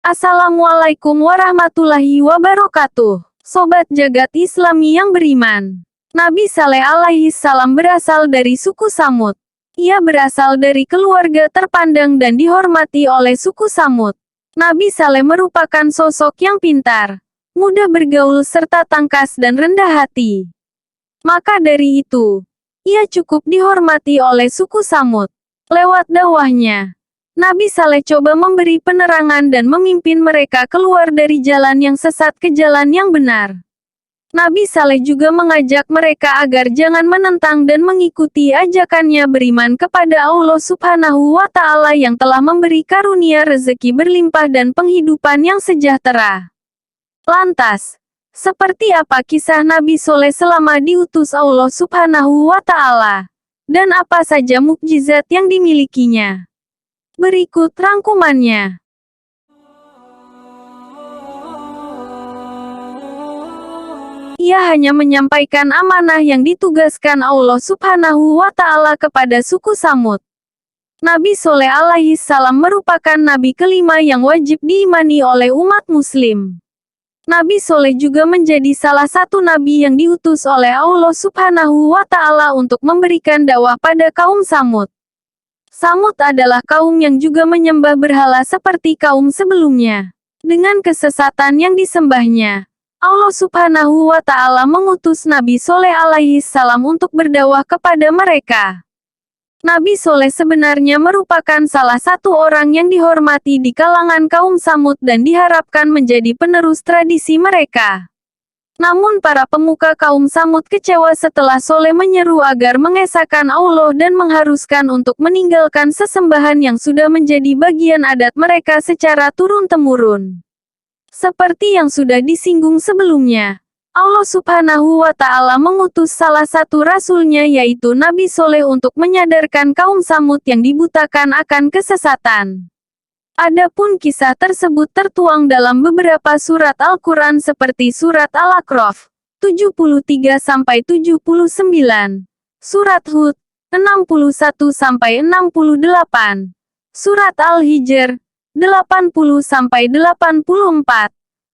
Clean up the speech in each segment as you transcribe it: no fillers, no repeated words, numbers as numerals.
Assalamualaikum warahmatullahi wabarakatuh. Sobat Jagat Islami yang beriman. Nabi Saleh alaihi salam berasal dari suku Samud. Ia berasal dari keluarga terpandang dan dihormati oleh suku Samud. Nabi Saleh merupakan sosok yang pintar, mudah bergaul serta tangkas dan rendah hati. Maka dari itu, ia cukup dihormati oleh suku Samud. Lewat dakwahnya, Nabi Saleh coba memberi penerangan dan memimpin mereka keluar dari jalan yang sesat ke jalan yang benar. Nabi Saleh juga mengajak mereka agar jangan menentang dan mengikuti ajakannya beriman kepada Allah Subhanahu wa Ta'ala yang telah memberi karunia rezeki berlimpah dan penghidupan yang sejahtera. Lantas, seperti apa kisah Nabi Saleh selama diutus Allah Subhanahu wa Ta'ala? Dan apa saja mukjizat yang dimilikinya? Berikut rangkumannya. Ia hanya menyampaikan amanah yang ditugaskan Allah Subhanahu wa Ta'ala kepada suku Samud. Nabi Saleh alaihi salam merupakan nabi kelima yang wajib diimani oleh umat muslim. Nabi Saleh juga menjadi salah satu nabi yang diutus oleh Allah Subhanahu wa Ta'ala untuk memberikan dakwah pada kaum Samud. Samud adalah kaum yang juga menyembah berhala seperti kaum sebelumnya. Dengan kesesatan yang disembahnya, Allah Subhanahu wa Ta'ala mengutus Nabi Saleh alaihi salam untuk berdakwah kepada mereka. Nabi Saleh sebenarnya merupakan salah satu orang yang dihormati di kalangan kaum Samud dan diharapkan menjadi penerus tradisi mereka. Namun para pemuka kaum Samud kecewa setelah Saleh menyeru agar mengesahkan Allah dan mengharuskan untuk meninggalkan sesembahan yang sudah menjadi bagian adat mereka secara turun-temurun. Seperti yang sudah disinggung sebelumnya, Allah Subhanahu wa Ta'ala mengutus salah satu rasulnya yaitu Nabi Saleh untuk menyadarkan kaum Samud yang dibutakan akan kesesatan. Adapun kisah tersebut tertuang dalam beberapa surat Al-Quran seperti surat Al-A'raf 73-79, surat Hud 61-68, surat Al-Hijr 80-84,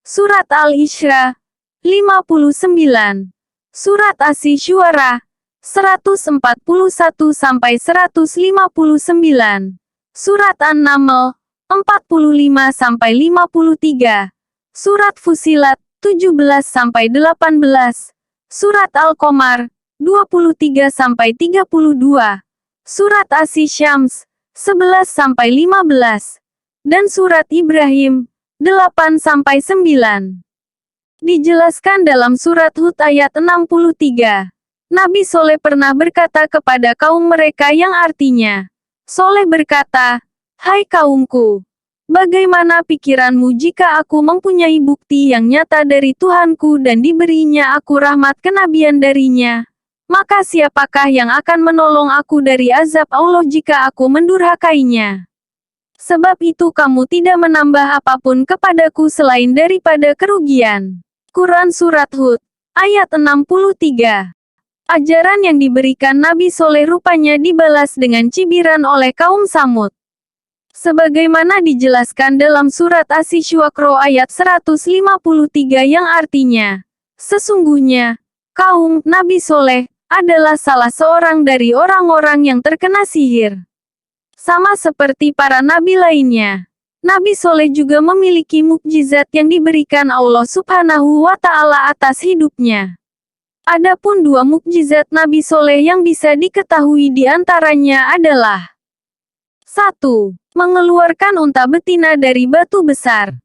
surat Al-Isra 59, surat Asy-Syu'ara 141-159, surat An-Naml 45-53, surat Fussilat 17-18, surat Al-Qamar 23-32, surat Asy-Syams 11-15, dan surat Ibrahim 8-9. Dijelaskan dalam surat Hud ayat 63. Nabi Saleh pernah berkata kepada kaum mereka yang artinya, Saleh berkata, "Hai kaumku, bagaimana pikiranmu jika aku mempunyai bukti yang nyata dari Tuhanku dan diberinya aku rahmat kenabian darinya? Maka siapakah yang akan menolong aku dari azab Allah jika aku mendurhakainya? Sebab itu kamu tidak menambah apapun kepadaku selain daripada kerugian." Quran Surat Hud, ayat 63. Ajaran yang diberikan Nabi Saleh rupanya dibalas dengan cibiran oleh kaum Samud. Sebagaimana dijelaskan dalam surat Asy-Syu'ara ayat 153 yang artinya, sesungguhnya, kaum Nabi Saleh adalah salah seorang dari orang-orang yang terkena sihir. Sama seperti para nabi lainnya, Nabi Saleh juga memiliki mukjizat yang diberikan Allah Subhanahu wa Ta'ala atas hidupnya. Adapun dua mukjizat Nabi Saleh yang bisa diketahui di antaranya adalah 1. Mengeluarkan unta betina dari batu besar.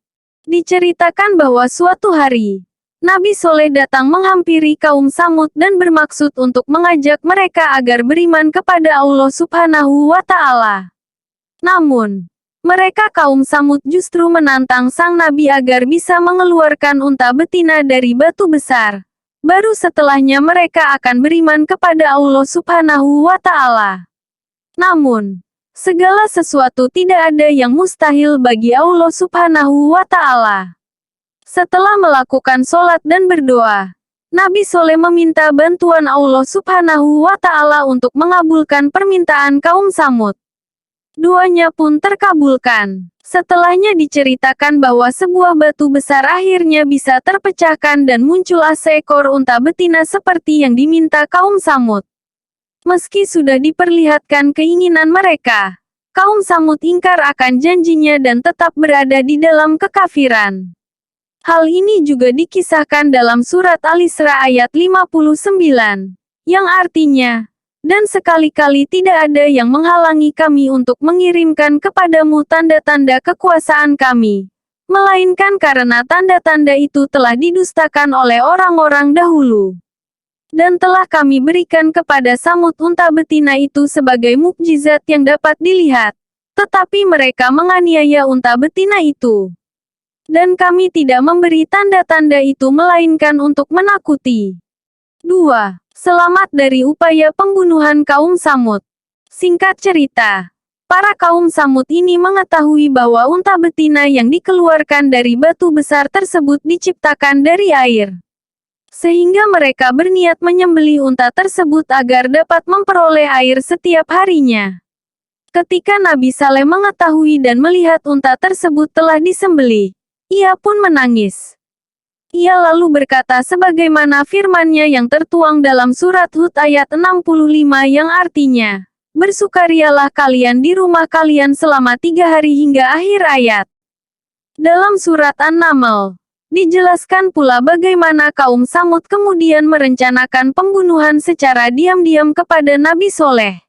Diceritakan bahwa suatu hari, Nabi Saleh datang menghampiri kaum Samud dan bermaksud untuk mengajak mereka agar beriman kepada Allah Subhanahu wa Ta'ala. Namun, mereka kaum Samud justru menantang sang Nabi agar bisa mengeluarkan unta betina dari batu besar. Baru setelahnya mereka akan beriman kepada Allah Subhanahu wa Ta'ala. Namun, segala sesuatu tidak ada yang mustahil bagi Allah Subhanahu wa Ta'ala. Setelah melakukan sholat dan berdoa, Nabi Saleh meminta bantuan Allah Subhanahu wa Ta'ala untuk mengabulkan permintaan kaum Samud. Doanya pun terkabulkan. Setelahnya diceritakan bahwa sebuah batu besar akhirnya bisa terpecahkan dan muncullah seekor unta betina seperti yang diminta kaum Samud. Meski sudah diperlihatkan keinginan mereka, kaum Samud ingkar akan janjinya dan tetap berada di dalam kekafiran. Hal ini juga dikisahkan dalam surat Al-Isra ayat 59, yang artinya, dan sekali-kali tidak ada yang menghalangi kami untuk mengirimkan kepadamu tanda-tanda kekuasaan kami, melainkan karena tanda-tanda itu telah didustakan oleh orang-orang dahulu. Dan telah kami berikan kepada Samud unta betina itu sebagai mukjizat yang dapat dilihat, tetapi mereka menganiaya unta betina itu. Dan kami tidak memberi tanda-tanda itu melainkan untuk menakuti. 2. Selamat dari upaya pembunuhan kaum Samud. Singkat cerita, para kaum Samud ini mengetahui bahwa unta betina yang dikeluarkan dari batu besar tersebut diciptakan dari air. Sehingga mereka berniat menyembelih unta tersebut agar dapat memperoleh air setiap harinya. Ketika Nabi Saleh mengetahui dan melihat unta tersebut telah disembelih, ia pun menangis. Ia lalu berkata sebagaimana firman-Nya yang tertuang dalam surat Hud ayat 65 yang artinya, bersukarialah kalian di rumah kalian selama 3 hari hingga akhir ayat. Dalam surat An-Naml, dijelaskan pula bagaimana kaum Samud kemudian merencanakan pembunuhan secara diam-diam kepada Nabi Soleh.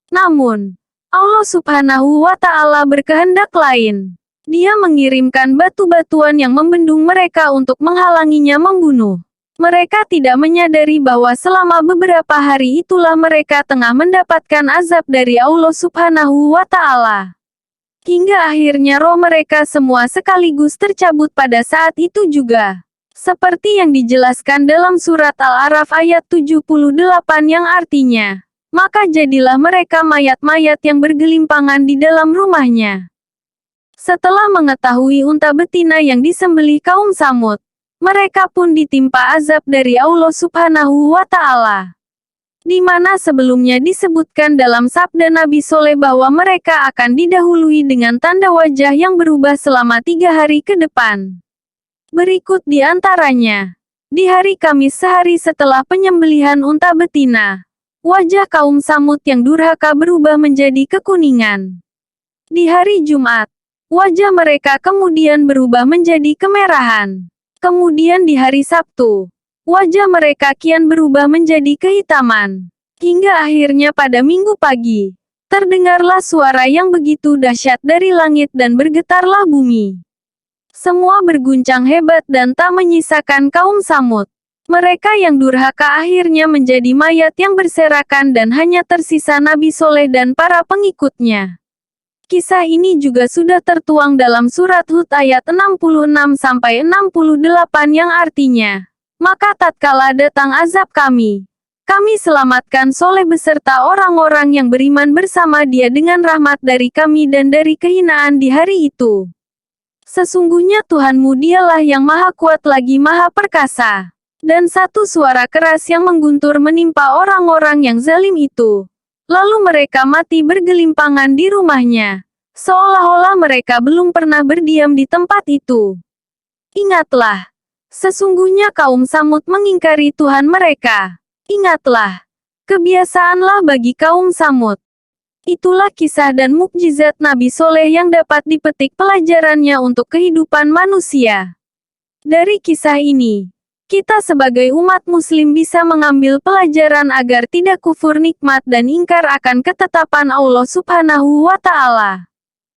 Namun, Allah Subhanahu wa Ta'ala berkehendak lain. Dia mengirimkan batu-batuan yang membendung mereka untuk menghalanginya membunuh. Mereka tidak menyadari bahwa selama beberapa hari itulah mereka tengah mendapatkan azab dari Allah Subhanahu wa Ta'ala. Hingga akhirnya roh mereka semua sekaligus tercabut pada saat itu juga. Seperti yang dijelaskan dalam surat Al-A'raf ayat 78 yang artinya, maka jadilah mereka mayat-mayat yang bergelimpangan di dalam rumahnya. Setelah mengetahui unta betina yang disembelih kaum Samud, mereka pun ditimpa azab dari Allah Subhanahu wa Ta'ala. Di mana sebelumnya disebutkan dalam sabda Nabi Soleh bahwa mereka akan didahului dengan tanda wajah yang berubah selama 3 hari ke depan. Berikut di antaranya. Di hari Kamis sehari setelah penyembelihan unta betina, wajah kaum Samud yang durhaka berubah menjadi kekuningan. Di hari Jumat, wajah mereka kemudian berubah menjadi kemerahan. Kemudian di hari Sabtu, wajah mereka kian berubah menjadi kehitaman. Hingga akhirnya pada Minggu pagi, terdengarlah suara yang begitu dahsyat dari langit dan bergetarlah bumi. Semua berguncang hebat dan tak menyisakan kaum Samud. Mereka yang durhaka akhirnya menjadi mayat yang berserakan dan hanya tersisa Nabi Soleh dan para pengikutnya. Kisah ini juga sudah tertuang dalam surat Hud ayat 66-68 yang artinya, maka tatkala datang azab kami selamatkan Soleh beserta orang-orang yang beriman bersama dia dengan rahmat dari kami dan dari kehinaan di hari itu. Sesungguhnya Tuhanmu dialah yang maha kuat lagi maha perkasa. Dan satu suara keras yang mengguntur menimpa orang-orang yang zalim itu. Lalu mereka mati bergelimpangan di rumahnya, seolah-olah mereka belum pernah berdiam di tempat itu. Ingatlah, sesungguhnya kaum Samud mengingkari Tuhan mereka. Ingatlah, kebiasaanlah bagi kaum Samud. Itulah kisah dan mukjizat Nabi Soleh yang dapat dipetik pelajarannya untuk kehidupan manusia. Dari kisah ini, kita sebagai umat muslim bisa mengambil pelajaran agar tidak kufur nikmat dan ingkar akan ketetapan Allah Subhanahu wa Ta'ala.